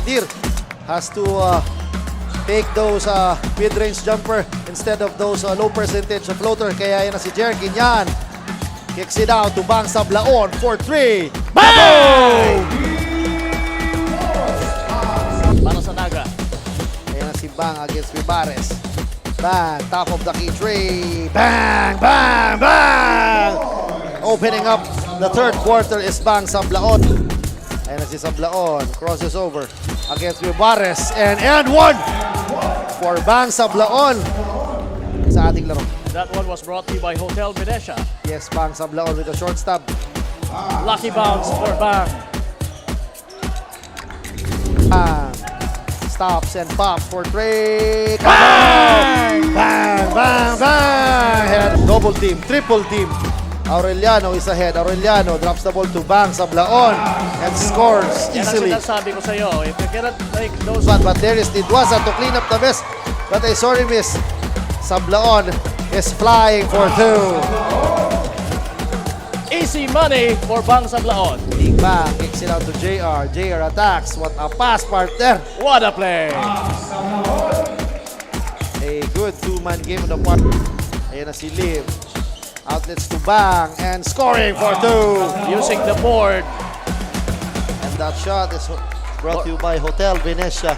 Nadir has to take those mid-range jumper instead of those low percentage floater. Kaya yan na si Jerkin yan. Kicks it out to Bang Sablaon for 3. Bang! Para sa Naga. Ayan na si Bang against Vivares. Bang, top of the key three. Bang, bang, bang! Opening up the third quarter is Bang Sablaon. Ayan na si Sablaon, crosses over against Vivares. And one for Bang Sablaon sa ating laro. That one was brought to you by Hotel Venetia. Yes, Bang Sablaon with a short stab. Lucky bounce for Bang. Bang. Stops and pop for 3. Bang! Bang! Bang! Bang! Head. Double team, triple team. Aureliano is ahead. Aureliano drops the ball to Bang Sablaon and scores Yan ang easily. sinasabi ko sa iyo. If you cannot make those... But there is Tidwasa to clean up the mess. But a sorry miss. Sablaon is flying for 2. Easy money for Bang Sablaon. Big Bang kicks it out to JR. JR attacks. What a pass partner. What a play. A good two-man game on the part. Ayan na si Liv. Outlets to Bang and scoring for 2. Using the board. And that shot is brought to you by Hotel Venetia.